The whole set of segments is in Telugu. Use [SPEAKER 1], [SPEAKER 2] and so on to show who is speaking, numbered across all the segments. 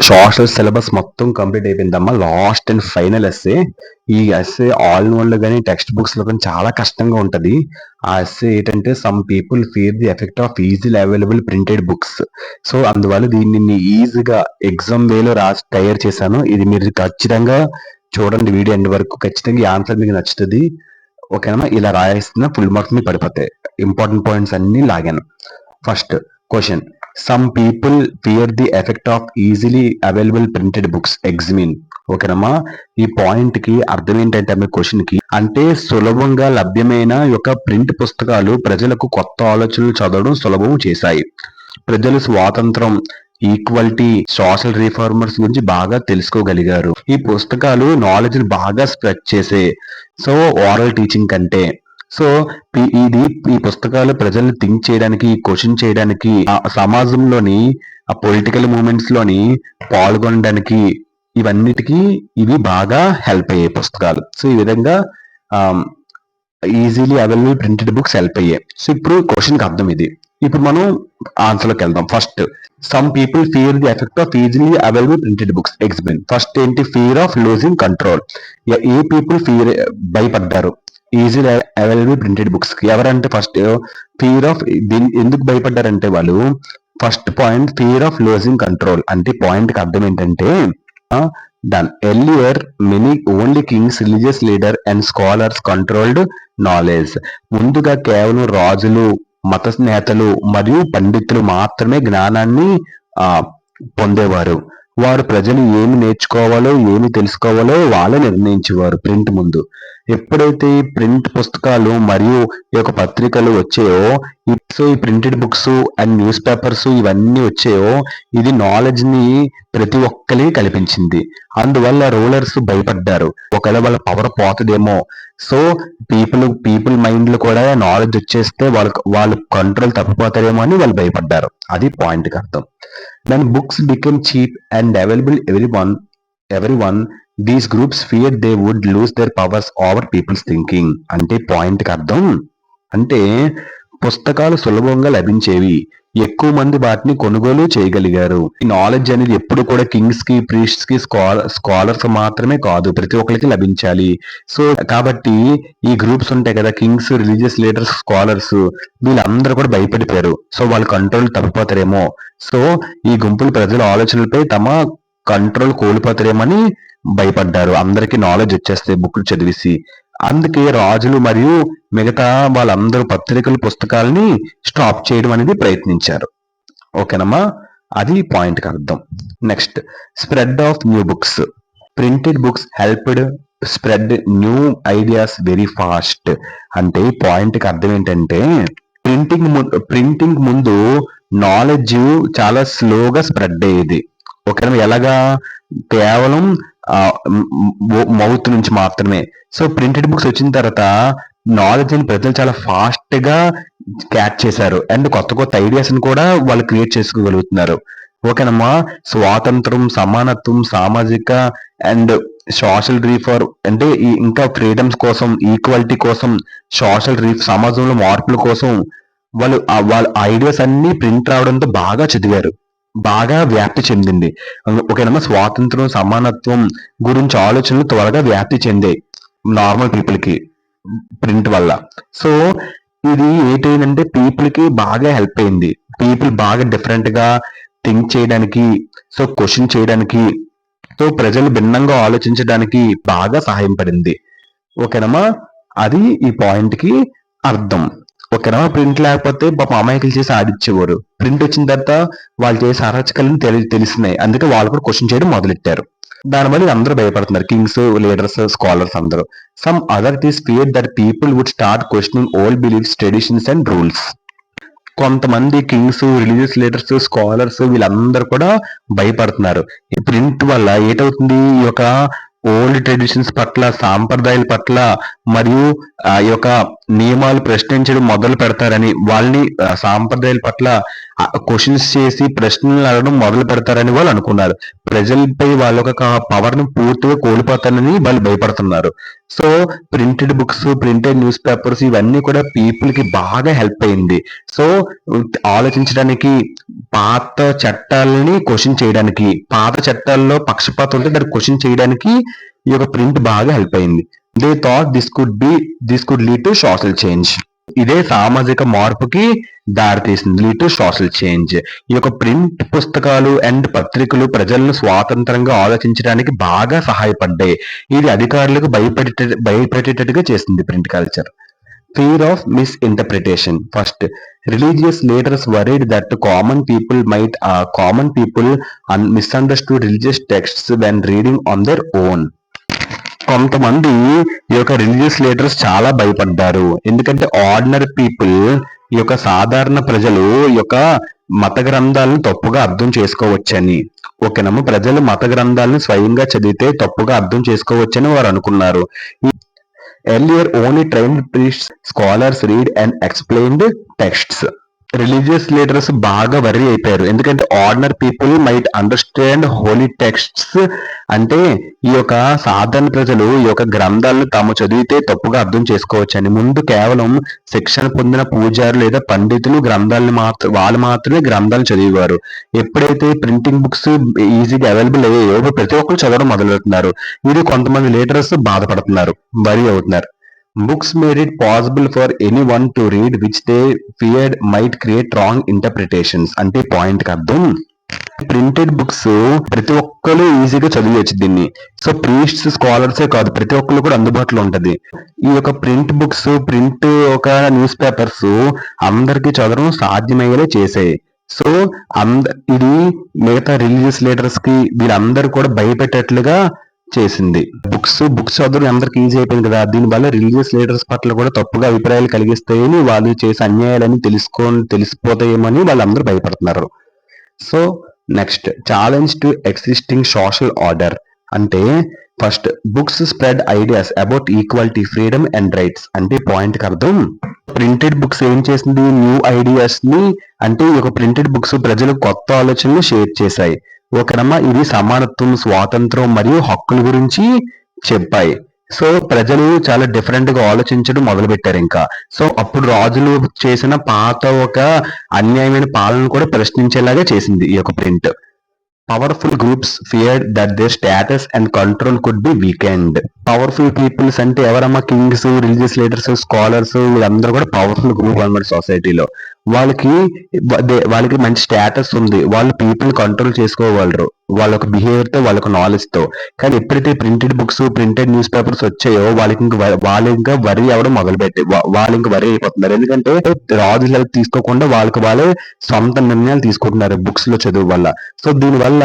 [SPEAKER 1] సోషల్ సిలబస్ మొత్తం కంప్లీట్ అయిపోయిందమ్మా. Last and final essay. ఈ ఎస్సే ఆల్ ఇన్ వన్ లో కానీ టెక్స్ట్ బుక్స్ లో కానీ చాలా కష్టంగా ఉంటది. ఆ ఎస్సే ఏంటంటే some people fear the effect of easily available printed books. So అందువల్ల దీన్ని ఈజీగా ఎగ్జామ్ వేలో రాసి తయారు చేశాను. ఇది మీరు ఖచ్చితంగా చూడండి, వీడియో ఎండ్ వరకు. ఖచ్చితంగా ఈ ఆన్సర్ మీకు నచ్చుతుంది. ఓకేనా? ఇలా రాయేస్తున్న ఫుల్ మార్క్స్ మీకు పడిపోతాయి. ఇంపార్టెంట్ పాయింట్స్ అన్ని లాగాను. First question, some people fear the effect of easily available printed books examine. ఓకేనమ్మా? ఈ పాయింట్ కి అర్థం ఏంటంటే మీ క్వశ్చన్ కి, అంటే సులభంగా లభ్యమైన యొక్క ప్రింట్ పుస్తకాలు ప్రజలకు కొత్త ఆలోచనలు చదవడం సులభం చేశాయి. ప్రజలు స్వాతంత్రం, ఈక్వాలిటీ, సోషల్ రిఫార్మర్స్ గురించి బాగా తెలుసుకోగలిగారు. ఈ పుస్తకాలు నాలెడ్జ్ ని బాగా స్ప్రెడ్ చేసే, సో ఓరల్ టీచింగ్ కంటే. సో ఈ పుస్తకాలు ప్రజల్ని థింక్ చేయడానికి, క్వశ్చన్ చేయడానికి, సమాజంలోని ఆ పొలిటికల్ మూమెంట్స్ లోని పాల్గొనడానికి, ఇవన్నిటికీ ఇవి బాగా హెల్ప్ అయ్యాయి పుస్తకాలు. సో ఈ విధంగా easily available printed books help అయ్యాయి. సో ఇప్పుడు క్వశ్చన్ కి అర్థం ఇది. ఇప్పుడు మనం ఆన్సర్ లోకి వెళ్దాం. First, some people fear the effect of easily available printed books examine. First ఏంటి? Fear of losing control. ఏ పీపుల్ ఫియర్, భయపడ్డారు ఈజీలీ అవైలబుల్ ప్రింటెడ్ బుక్స్ కి. ఎవరంటే ఫస్ట్ ఫియర్ ఆఫ్, ఎందుకు భయపడ్డారంటే వాళ్ళు, first point fear of losing control. అంటే పాయింట్ కి అర్థం ఏంటంటే, done earlier many only kings, religious leader and scholars controlled knowledge. ముందుగా కేవలం రాజులు, మత నేతలు మరియు పండితులు మాత్రమే జ్ఞానాన్ని పొందేవారు. వారు ప్రజలు ఏమి నేర్చుకోవాలో, ఏమి తెలుసుకోవాలో వాళ్ళే నిర్ణయించేవారు ప్రింట్ ముందు. ఎప్పుడైతే ఈ ప్రింట్ పుస్తకాలు మరియు ఈ యొక్క పత్రికలు వచ్చాయో, ఈ printed books and news papers ఇవన్నీ వచ్చాయో, ఇది నాలెడ్జ్ ని ప్రతి ఒక్కరికి కల్పించింది. అందువల్ల రూలర్స్ భయపడ్డారు, ఒకవేళ వాళ్ళ పవర్ పోతుందేమో. సో పీపుల్ మైండ్ లో కూడా నాలెడ్జ్ వచ్చేస్తే వాళ్ళ కంట్రోల్ తప్పిపోతారేమో అని వాళ్ళు భయపడ్డారు. అది పాయింట్ కి అర్థం. Then books become cheap and available everyone, these groups feared they would lose their powers over people's thinking. అంటే పాయింట్ కి అర్థం అంటే, పుస్తకాలు సులభంగా లభించేవి, ఎక్కువ మంది వాటిని కొనుగోలు చేయగలిగారు. ఈ నాలెడ్జ్ అనేది ఎప్పుడు కూడా కింగ్స్ కి, ప్రీస్ట్స్ కి, స్కాలర్స్ మాత్రమే కాదు, ప్రతి ఒక్కరికి లభించాలి. సో కాబట్టి ఈ గ్రూప్స్ ఉంటాయి కదా, కింగ్స్, రిలీజియస్ లీడర్స్, స్కాలర్స్, వీళ్ళందరూ కూడా భయపడిపోయారు. సో వాళ్ళ కంట్రోల్ తప్పిపోతారేమో. సో ఈ గుంపులు ప్రజల ఆలోచనలపై తమ కంట్రోల్ కోల్పోతారేమని భయపడ్డారు. అందరికీ నాలెడ్జ్ వచ్చేస్తే బుక్లు చదివేసి. అందుకే రాజులు మరియు మిగతా వాళ్ళందరూ పత్రికలు, పుస్తకాలని స్టాప్ చేయడం అనేది ప్రయత్నించారు. ఓకేనమ్మా? అది పాయింట్ కి అర్థం. Next, spread of new books. Printed books helped spread new ideas very fast. అంటే పాయింట్ కి అర్థం ఏంటంటే, ప్రింటింగ్ ముందు నాలెడ్జ్ చాలా స్లోగా స్ప్రెడ్ అయ్యేది. ఓకేనా? ఎలాగా? కేవలం మౌత్ నుంచి మాత్రమే. సో ప్రింటెడ్ బుక్స్ వచ్చిన తర్వాత నాలెడ్జ్ ని ప్రజలు చాలా ఫాస్ట్ గా క్యాచ్ చేశారు, అండ్ కొత్త ఐడియాస్ ని కూడా వాళ్ళు క్రియేట్ చేసుకోగలుగుతున్నారు. ఓకేనమ్మా? స్వాతంత్రం, సమానత్వం, సామాజిక అండ్ సోషల్ రిఫార్మ్, అంటే ఇంకా ఫ్రీడమ్స్ కోసం, ఈక్వాలిటీ కోసం, సమాజంలో మార్పుల కోసం వాళ్ళ ఐడియాస్ అన్ని ప్రింట్ రావడంతో బాగా చదివారు, బాగా వ్యాప్తి చెందింది. ఓకేనమ్మా? స్వాతంత్రం, సమానత్వం గురించి ఆలోచనలు త్వరగా వ్యాప్తి చెందాయి నార్మల్ పీపుల్ కి ప్రింట్ వల్ల. సో ఇది ఏంటంటే పీపుల్ కి బాగా హెల్ప్ అయింది. పీపుల్ బాగా డిఫరెంట్ గా థింక్ చేయడానికి, సో క్వశ్చన్ చేయడానికి, సో ప్రజలు భిన్నంగా ఆలోచించడానికి బాగా సహాయం పడింది. ఓకేనమ్మా? అది ఈ పాయింట్ కి అర్థం. ఓకేనా? ప్రింట్ లేకపోతే పాపం అమాయకులు చేసి ఆడిచ్చేవారు. ప్రింట్ వచ్చిన తర్వాత వాళ్ళు చేసే అరాచకాలను తెలిసినాయి, అందుకే వాళ్ళు కూడా క్వశ్చన్ చేయడం మొదలెట్టారు. దానివల్ల అందరూ భయపడుతున్నారు, కింగ్స్, లీడర్స్, స్కాలర్స్ అందరూ. Some authorities fear that people would start questioning old beliefs, traditions and rules. కొంతమంది కింగ్స్, రిలీజియస్ లీడర్స్, స్కాలర్స్ వీళ్ళందరూ కూడా భయపడుతున్నారు. ప్రింట్ వల్ల ఏటవుతుంది, ఈ యొక్క ఓల్డ్ ట్రెడిషన్స్ పట్ల, సాంప్రదాయాల పట్ల మరియు ఈ యొక్క నియమాలు ప్రశ్నించడం మొదలు పెడతారని, వాళ్ళని సాంప్రదాయాల పట్ల క్వశ్చన్స్ చేసి ప్రశ్నలు అడగడం మొదలు పెడతారని వాళ్ళు అనుకున్నారు. ప్రజలపై వాళ్ళ యొక్క పవర్ ని పూర్తిగా కోల్పోతారని వాళ్ళు భయపడుతున్నారు. So printed books, printed news papers ఇవన్నీ కూడా పీపుల్ కి బాగా హెల్ప్ అయింది. సో ఆలోచించడానికి, పాత చట్టాలని క్వశ్చన్ చేయడానికి, పాత చట్టాల్లో పక్షపాతం ఉంటే దాన్ని క్వశ్చన్ చేయడానికి ఈ యొక్క ప్రింట్ బాగా హెల్ప్ అయింది. They thought this could lead to social change. ఇదే సామాజిక మార్పుకి దారితీసింది. Lead to social change. ఈ యొక్క ప్రింట్ పుస్తకాలు అండ్ పత్రికలు ప్రజలను స్వాతంత్రంగా ఆలోచించడానికి బాగా సహాయపడ్డాయి. ఇది అధికారులకు భయపెట్టేటట్టుగా చేసింది print culture. Fear of misinterpretation. First, religious leaders worried that common people misunderstood religious texts when reading on their own. కొంతమంది ఈ యొక్క రిలీజియస్ లీడర్స్ చాలా భయపడ్డారు. ఎందుకంటే ఆర్డినరీ పీపుల్, ఈ యొక్క సాధారణ ప్రజలు ఈ యొక్క మత గ్రంథాలను తప్పుగా అర్థం చేసుకోవచ్చని. ఓకేనమ్మా, ప్రజలు మత గ్రంథాలను స్వయంగా చదివితే తప్పుగా అర్థం చేసుకోవచ్చని వారు అనుకున్నారు. Earlier, only trained priests, scholars read and explained texts. Religious leaders బాగా వర్రీ అయిపోయారు. ఎందుకంటే ordinary people might understand holy texts. అంటే ఈ యొక్క సాధారణ ప్రజలు ఈ యొక్క గ్రంథాలను తాము చదివితే తప్పుగా అర్థం చేసుకోవచ్చని. ముందు కేవలం శిక్షణ పొందిన పూజారు లేదా పండితులు వాళ్ళు మాత్రమే గ్రంథాలు చదివేవారు. ఎప్పుడైతే ప్రింటింగ్ బుక్స్ ఈజీగా అవైలబుల్ అయ్యాయో ప్రతి ఒక్కరు చదవడం మొదలెడుతున్నారు. ఇది కొంతమంది లీడర్స్ బాధపడుతున్నారు, వరీ అవుతున్నారు. Books made it possible for anyone to read which they feared might create wrong interpretations. అంటే పాయింట్ కి అర్థం, ప్రింటెడ్ బుక్స్ ప్రతి ఒక్కరు ఈజీగా చదివచ్చు దీన్ని. సో ప్రీస్ట్స్, స్కాలర్సే కాదు, ప్రతి ఒక్కరు కూడా అందుబాటులో ఉంటది. ఈ యొక్క ప్రింట్ బుక్స్, ప్రింట్ ఒక న్యూస్ పేపర్స్ అందరికి చదవడం సాధ్యమయ్యేలా చేసాయి. సో ఇది మిగతా రిలీజియస్ లీడర్స్ కి వీళ్ళందరూ కూడా భయపెట్టేట్లుగా చేసింది. బుక్స్ చదవడం అందరికి ఈజీ అయిపోయింది కదా. దీనివల్ల రిలీజియస్ లీడర్స్ పట్ల కూడా తప్పుగా అభిప్రాయాలు కలిగిస్తాయని, వాళ్ళు చేసే అన్యాయాలని తెలిసిపోతాయేమని వాళ్ళందరూ భయపడుతున్నారు. So next, challenge to existing social order. అంటే first, books spread ideas about equality, freedom and rights. అంటే పాయింట్ కి అర్థం, ప్రింటెడ్ బుక్స్ ఏం చేసింది, న్యూ ఐడియాస్ ని, అంటే ఈ యొక్క ప్రింటెడ్ బుక్స్ ప్రజలకు కొత్త ఆలోచనలు షేర్ చేశాయి. ఓకేనమ్మా, ఇది సమానత్వం, స్వాతంత్రం మరియు హక్కుల గురించి చెప్పాయి. సో ప్రజలు చాలా డిఫరెంట్ గా ఆలోచించడం మొదలు పెట్టారు ఇంకా. సో అప్పుడు రాజులు చేసిన పాత ఒక అన్యాయమైన పాలన కూడా ప్రశ్నించేలాగా చేసింది ఈ యొక్క print. Powerful groups feared that their status and control could be weakened. Powerful peoples అంటే ఎవరమ్మా, కింగ్స్, రిలీజియస్ లీడర్స్, స్కాలర్స్, వీళ్ళందరూ కూడా పవర్ఫుల్ గ్రూప్ అన్నమాట సొసైటీలో. వాళ్ళకి మంచి స్టేటస్ ఉంది, వాళ్ళు పీపుల్ కంట్రోల్ చేసుకోగలరు వాళ్ళ ఒక బిహేవియర్ తో, వాళ్ళ నాలెడ్జ్ తో. కానీ ఎప్పుడైతే printed books, printed news papers వచ్చాయో వాళ్ళు ఇంకా వరి అవ్వడం మొదలుపెట్టి వాళ్ళు ఇంకా వరి అయిపోతున్నారు. ఎందుకంటే రాజుల హెల్ప్ తీసుకోకుండా వాళ్ళే సొంత నిర్ణయాలు తీసుకుంటున్నారు బుక్స్ లో చదువు వల్ల. సో దీని వల్ల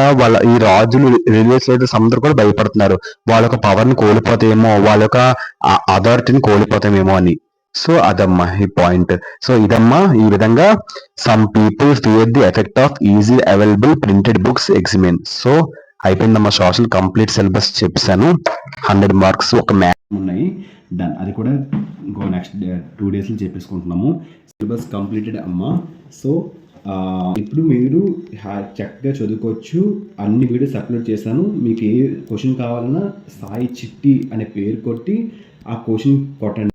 [SPEAKER 1] ఈ రాజులు, రిలీజియస్ లీడర్స్ అందరూ కూడా భయపడుతున్నారు, వాళ్ళ యొక్క పవర్ ని కోల్పోతాయేమో, వాళ్ళ యొక్క అథారిటీని కోల్పోతామేమో అని. సో అదమ్మా ఈ పాయింట్. సో ఇదమ్మా, ఈ విధంగా some people fear the effect of easy available printed books examine. So అయిపోయిందమ్మా, సోషల్ కంప్లీట్ సిలబస్ చెప్పాను. 100 మార్క్స్ ఒక మ్యాథ్ ఉన్నాయి, డన్. అది కూడా నెక్స్ట్ 2 days చెప్పేసుకుంటున్నాము. సిలబస్ కంప్లీటెడ్ అమ్మా. సో ఇప్పుడు మీరు చక్కగా చదువుకోవచ్చు. అన్ని వీడియోస్ అప్లోడ్ చేశాను. మీకు ఏ క్వశ్చన్ కావాలన్నా సాయి చిట్టి అనే పేరు కొట్టి ఆ క్వశ్చన్ కొట్టండి.